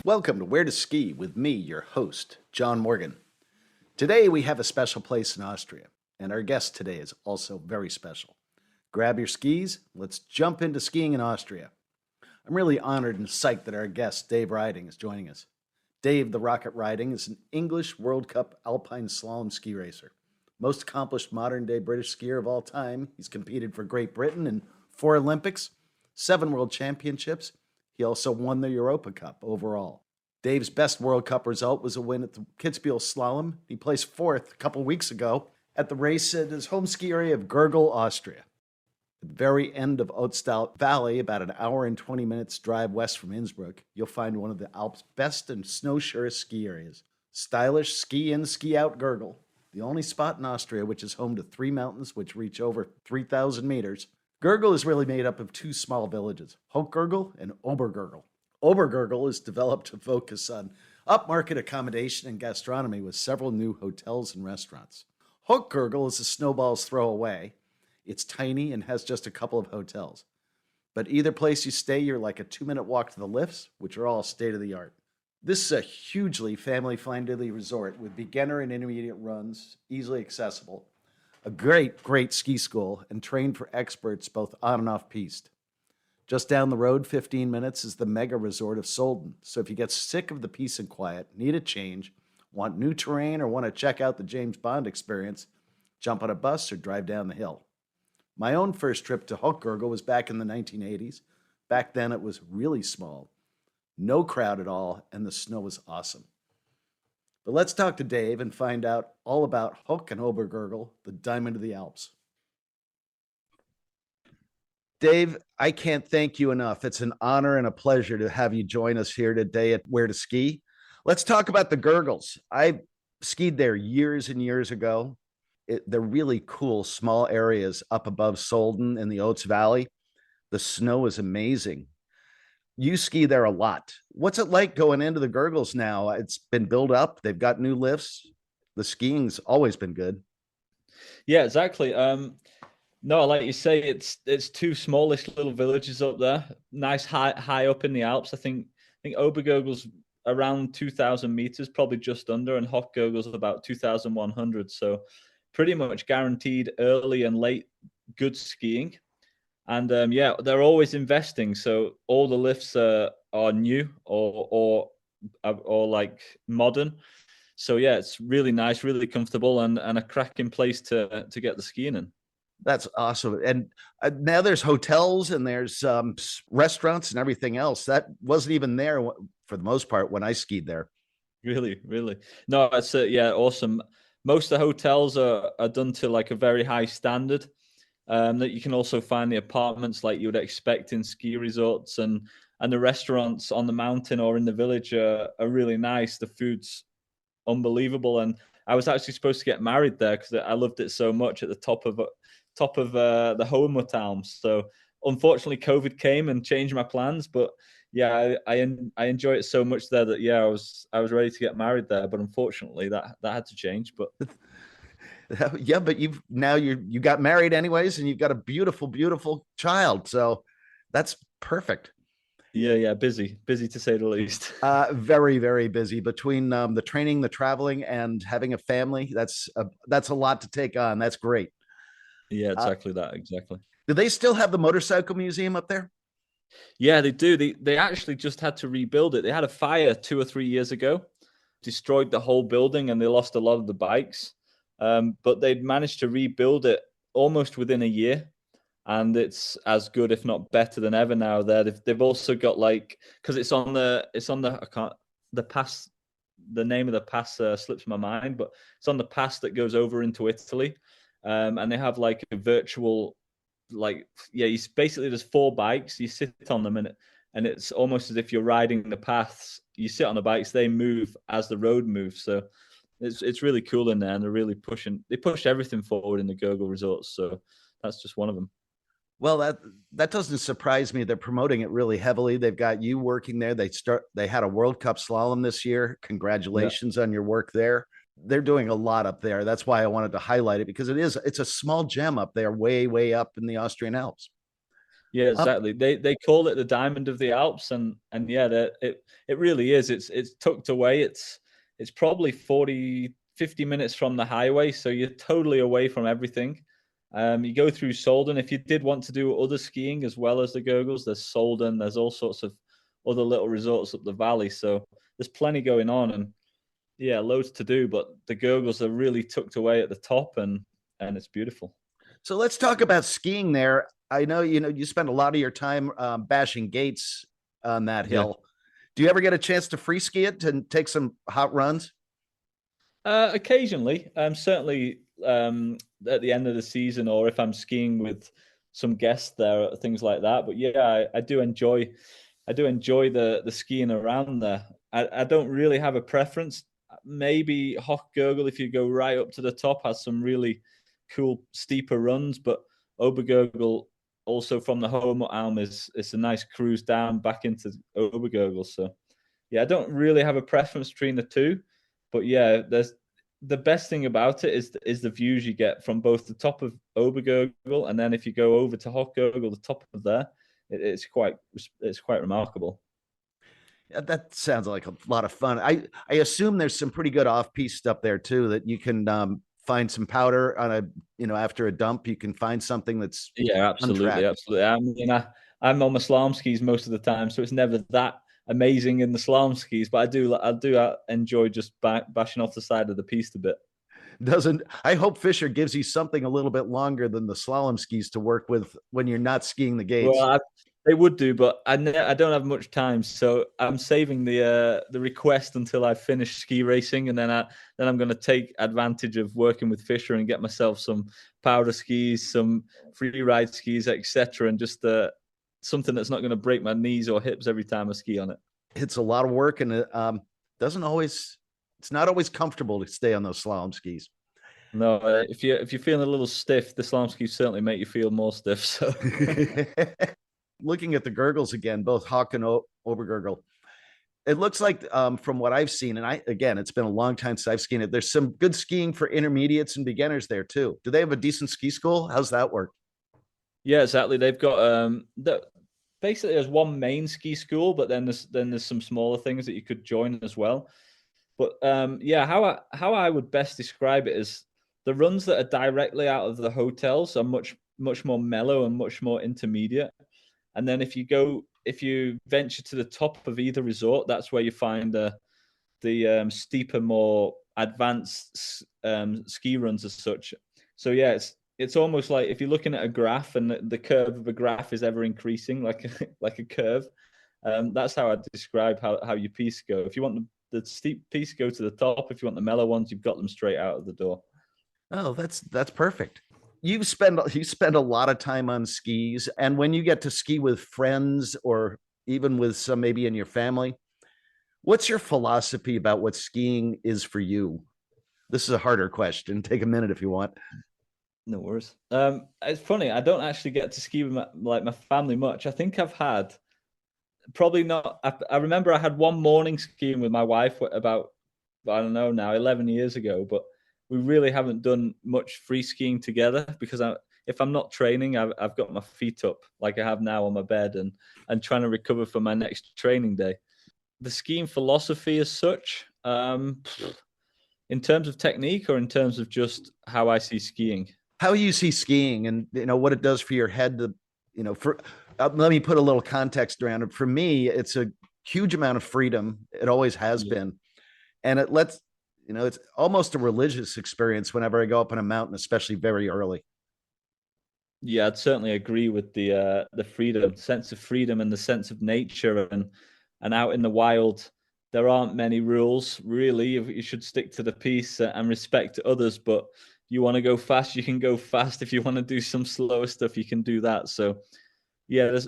Welcome to Where to Ski with me, your host, John Morgan. Today we have a special place in Austria, and our guest today is also very special. Grab your skis, let's jump into skiing in Austria. I'm really honored and psyched that our guest, Dave Ryding, is joining us. Dave the Rocket Ryding is an English World Cup alpine slalom ski racer. Most accomplished modern-day British skier of all time. He's competed for Great Britain in 4 Olympics, 7 World Championships. He also won the Europa Cup overall. Dave's best World Cup result was a win at the Kitzbühel slalom. He placed 4th a couple weeks ago at the race at his home ski area of Gurgl, Austria. At the very end of Ötztal Valley, about an hour and 20 minutes drive west from Innsbruck, you'll find one of the Alps' best and snow-surest ski areas. Stylish ski-in, ski-out Gurgl, the only spot in Austria which is home to 3 mountains which reach over 3,000 meters. Gurgl is really made up of 2 small villages, Hochgurgl and Obergurgl. Obergurgl is developed to focus on upmarket accommodation and gastronomy with several new hotels and restaurants. Hochgurgl is a snowball's throw away. It's tiny and has just a couple of hotels. But either place you stay, you're like a 2-minute walk to the lifts, which are all state-of-the-art. This is a hugely family-friendly resort with beginner and intermediate runs, easily accessible. A great ski school, and trained for experts both on and off piste. Just down the road, 15 minutes, is the mega resort of Solden. So if you get sick of the peace and quiet, need a change, want new terrain, or want to check out the James Bond experience, jump on a bus or drive down the hill. My own first trip to Hochgurgl was back in the 1980s. Back then it was really small, no crowd at all, and the snow was awesome. But let's talk to Dave and find out all about Hoch and Obergurgl, the diamond of the Alps. Dave, I can't thank you enough. It's an honor and a pleasure to have you join us here today at Where to Ski. Let's talk about the Gurgls. I skied there years and years ago. They're really cool, small areas up above Solden in the Ötztal Valley. The snow is amazing. You ski there a lot. What's it like going into the Gurgls now? It's been built up. They've got new lifts. The skiing's always been good. Yeah, exactly. No, like you say, it's 2 smallish little villages up there. Nice high up in the Alps. I think Obergurgl's around 2,000 meters, probably just under, and Hochgurgl's about 2,100. So pretty much guaranteed early and late good skiing. And yeah, they're always investing. So all the lifts are new or like modern. So yeah, it's really nice, really comfortable, and a cracking place to get the skiing in. That's awesome. And now there's hotels and there's restaurants and everything else. That wasn't even there for the most part when I skied there. Really. No, it's yeah, awesome. Most of the hotels are done to like a very high standard. That you can also find the apartments like you would expect in ski resorts, and the restaurants on the mountain or in the village are really nice. The food's unbelievable, and I was actually supposed to get married there because I loved it so much at the top of the Hohenwald Alps. So unfortunately, COVID came and changed my plans. But yeah, I enjoy it so much there that yeah, I was ready to get married there, but unfortunately that had to change. But yeah, but you got married anyways, and you've got a beautiful child, so that's perfect. Yeah, busy to say the least. Very busy between the training, the traveling, and having a family. That's a lot to take on. That's great. Yeah, exactly. Do they still have the motorcycle museum up there? Yeah, they do. They actually just had to rebuild it. They had a fire 2 or 3 years ago, destroyed the whole building, and they lost a lot of the bikes. But they'd managed to rebuild it almost within a year, and it's as good, if not better, than ever now. There, they've also got because it's on the the pass. The name of the pass slips my mind, but it's on the pass that goes over into Italy, and they have like a virtual, you basically there's 4 bikes. You sit on them, and it's almost as if you're riding the paths. You sit on the bikes, they move as the road moves. So it's really cool in there, and they're really they push everything forward in the Gurgl resorts. So that's just one of them. Well, that doesn't surprise me. They're promoting it really heavily. They've got you working there. They had a World Cup slalom this year. Congratulations on your work there. They're doing a lot up there. That's why I wanted to highlight it, because it's a small gem up there, way up in the Austrian Alps. Yeah, Uh, exactly. They call it the diamond of the Alps, and yeah, it really is. It's tucked away. It's probably 50 minutes from the highway, so you're totally away from everything. You go through Solden. If you did want to do other skiing as well as the Gurgles, there's Solden. There's all sorts of other little resorts up the valley. So there's plenty going on, and yeah, loads to do. But the Gurgles are really tucked away at the top, and it's beautiful. so let's talk about skiing there. I know you spend a lot of your time bashing gates on that Yeah. hill. Do you ever get a chance to free ski it and take some hot runs? Occasionally, certainly at the end of the season, or if I'm skiing with some guests there, things like that. But yeah, I do enjoy the skiing around there. I don't really have a preference. Maybe Hoch Gurgl, if you go right up to the top, has some really cool steeper runs, but Obergurgl also from the Homo is it's a nice cruise down back into Obergurgl. So yeah, I don't really have a preference between the two, but yeah, there's the best thing about it is the views you get from both the top of Obergurgl and then if you go over to Hochgurgl, the top of there, it's quite remarkable. Yeah, that sounds like a lot of fun. I assume there's some pretty good off piste up there too that you can find some powder on a after a dump you can find something that's Yeah, absolutely, untracked. absolutely. I'm on my slalom skis most of the time, so it's never that amazing in the slalom skis. But I do enjoy just bashing off the side of the piste a bit. Doesn't I hope Fisher gives you something a little bit longer than the slalom skis to work with when you're not skiing the Well, gates. they would do, but I don't have much time, so I'm saving the request until I finish ski racing, and then I'm going to take advantage of working with Fisher and get myself some powder skis, some free ride skis, etc., and just something that's not going to break my knees or hips every time I ski on it. It's a lot of work and it doesn't always it's not always comfortable to stay on those slalom skis. No, if you're feeling a little stiff, the slalom skis certainly make you feel more stiff. So Looking at the Gurgles again, both Hawk and Obergurgl, it looks like from what I've seen, and it's been a long time since I've skied it. There's some good skiing for intermediates and beginners there too. Do they have a decent ski school? How's that work? yeah, exactly. They've got basically there's one main ski school, but then there's some smaller things that you could join as well. But yeah, how I would best describe it is the runs that are directly out of the hotels are much more mellow and much more intermediate. And then if you venture to the top of either resort, that's where you find the steeper, more advanced ski runs as such. So yeah, it's almost like if you're looking at a graph and the curve of a graph is ever increasing, like like a curve. That's how I describe how your piece go. If you want the steep piece, go to the top. If you want the mellow ones, you've got them straight out of the door. Oh, that's perfect. You spend a lot of time on skis, and when you get to ski with friends or even with some maybe in your family, what's your philosophy about what skiing is for you? This is a harder question. Take a minute if you want. No worries. It's funny. I don't actually get to ski with my family much. I think I've had probably not. I remember I had one morning skiing with my wife about I don't know now 11 years ago, but we really haven't done much free skiing together because if I'm not training, I've got my feet up like I have now on my bed and trying to recover for my next training day. The skiing philosophy as such, in terms of technique or in terms of just how I see skiing. How you see skiing and what it does for your head to for let me put a little context around it. For me, it's a huge amount of freedom. It always has Yeah. been, and it lets it's almost a religious experience whenever I go up on a mountain, especially very early. Yeah, I'd certainly agree with the freedom, sense of freedom, and the sense of nature, and out in the wild, there aren't many rules really. You should stick to the piece and respect others. But you want to go fast, you can go fast. If you want to do some slower stuff, you can do that. So yeah,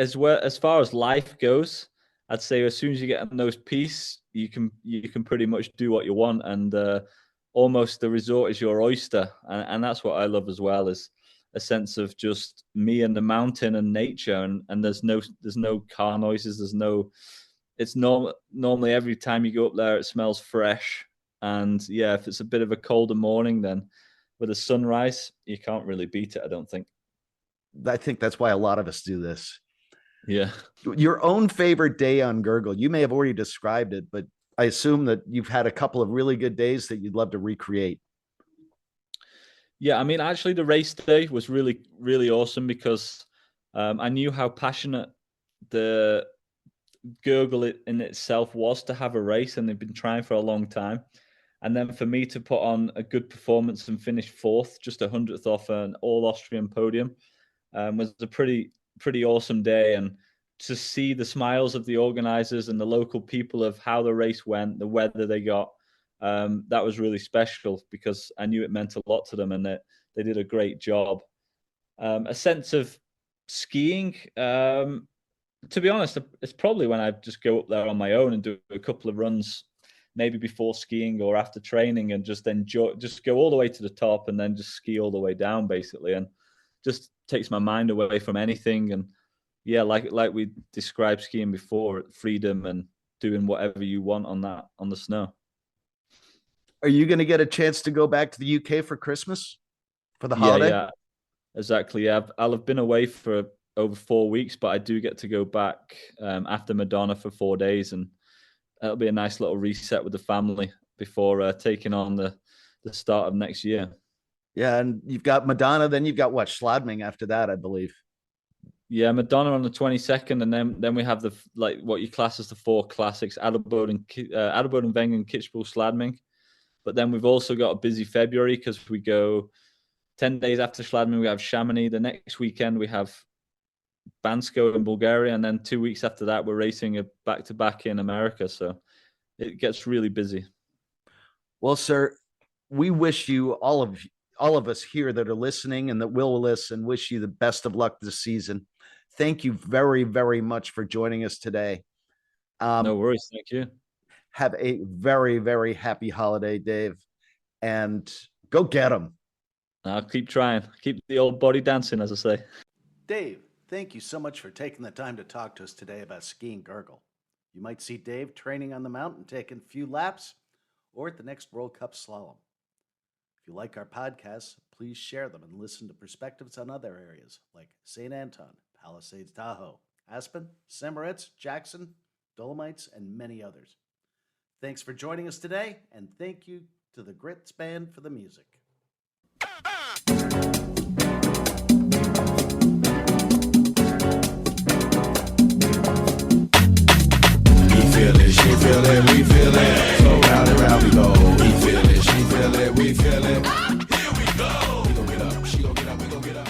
as far as life goes, I'd say as soon as you get on those pistes, you can pretty much do what you want, and almost the resort is your oyster, and that's what I love as well is a sense of just me and the mountain and nature, and there's no car noises, there's no. It's normally every time you go up there, it smells fresh, and yeah, if it's a bit of a colder morning, then with a sunrise, you can't really beat it. I don't think. I think that's why a lot of us do this. Yeah. Your own favorite day on Gurgl, you may have already described it, but I assume that you've had a couple of really good days that you'd love to recreate. Yeah, I mean, actually, the race day was really, really awesome because I knew how passionate the Gurgl in itself was to have a race, and they've been trying for a long time. And then for me to put on a good performance and finish fourth, just 100th off an all Austrian podium, was a pretty awesome day. And to see the smiles of the organizers and the local people of how the race went, the weather they got, that was really special because I knew it meant a lot to them, and that they did a great job. A sense of skiing, to be honest, it's probably when I just go up there on my own and do a couple of runs, maybe before skiing or after training, and just enjoy, just go all the way to the top and then just ski all the way down, basically, and just takes my mind away from anything. And yeah, like we described skiing before, freedom and doing whatever you want on the snow. Are you going to get a chance to go back to the UK for Christmas, for the holiday? Yeah, exactly. Yeah, I'll have been away for over 4 weeks, but I do get to go back after Madonna for 4 days, and it'll be a nice little reset with the family before taking on the start of next year. Yeah, and you've got Madonna, then you've got what, Schladming after that, I believe. Yeah, Madonna on the 22nd, and then we have the what you class as the 4 classics: Adelboden, Wengen, Kitzbühel, Schladming. But then we've also got a busy February because we go 10 days after Schladming, we have Chamonix. The next weekend we have Bansko in Bulgaria, and then 2 weeks after that we're racing a back-to-back in America. So it gets really busy. Well, sir, we wish you, all of us here that are listening and that will listen, wish you the best of luck this season. Thank you very, very much for joining us today. No worries. Thank you. Have a very, very happy holiday, Dave, and go get them. I'll keep trying. Keep the old body dancing, as I say. Dave, thank you so much for taking the time to talk to us today about skiing Gurgl. You might see Dave training on the mountain, taking a few laps, or at the next World Cup slalom. If you like our podcasts, please share them and listen to perspectives on other areas like St. Anton, Palisades, Tahoe, Aspen, St. Moritz, Jackson, Dolomites, and many others. Thanks for joining us today, and thank you to the Grits Band for the music. He feel it, she feel it, we